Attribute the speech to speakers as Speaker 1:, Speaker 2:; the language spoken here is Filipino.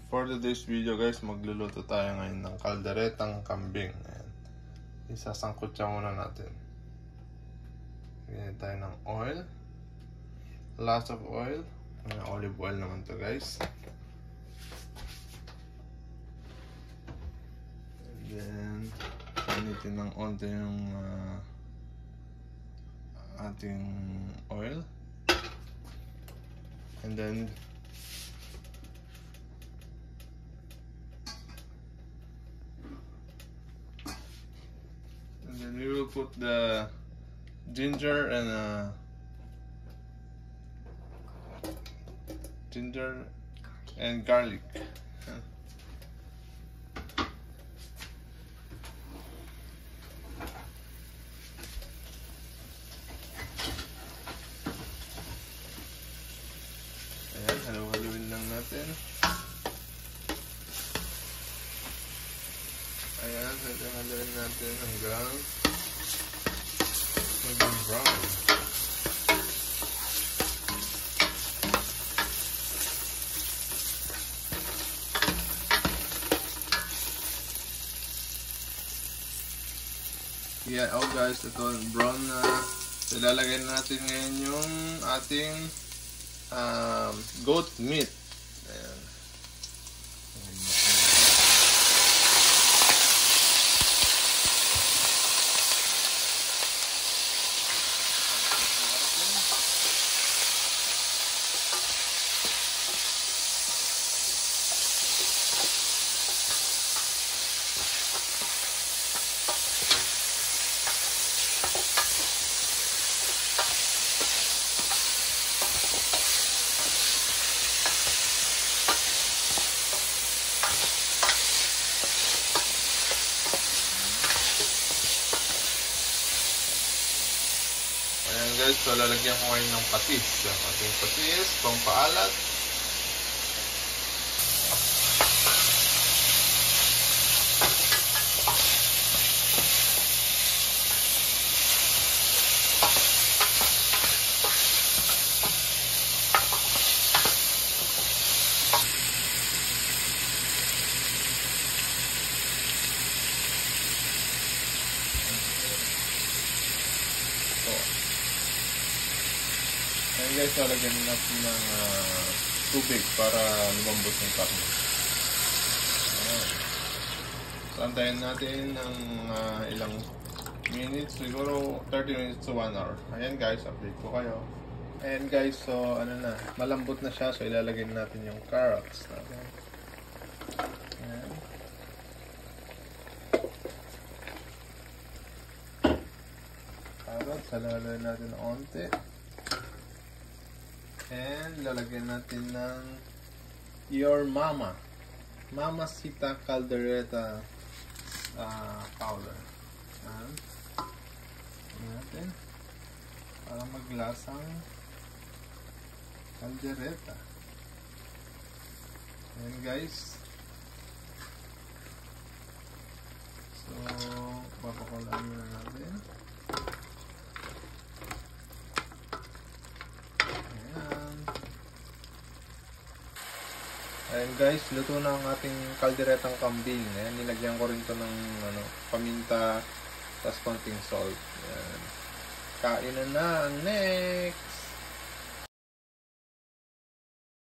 Speaker 1: For today's video guys, magluluto tayo ngayon ng kalderetang kambing. Ayan. Isasangkot siya muna natin. Ganyan tayo ng oil. Lots of oil. Olive oil naman to guys. And then, initin ng onte yung ating oil. And then, we will put the ginger and garlic. Ayan, halo-haluin lang natin. Ayan, halo-haluin natin hanggang maging brown. Yeah, oh guys, ito brown na. Ilalagay natin ngayon yung ating goat meat. Ayan. Ayan guys, so lalagyan ko ngayon ng patis. Ating patis, pampaalat. Ayan guys, lalagyan natin ng tubig para lumambot yung karne. Ayan. So, antayin natin ng ilang minutes, siguro 30 minutes to 1 hour. Ayan guys, update ko kayo. Ayan guys, so ano na, malambot na siya, so ilalagay natin yung carrots natin. Ayan. Carrots, haluhaluin natin ng onte. And lalagyan natin ng your Mamacita Caldereta powder. Ayan. Natin para maglasang caldereta. Ayan guys. So, papakulaan na natin. Ayan guys, luto na ang ating kalderetang kambing. Ayan, nilagyan ko rin to ng paminta, tas konting salt. Ayan. Kain na. Next!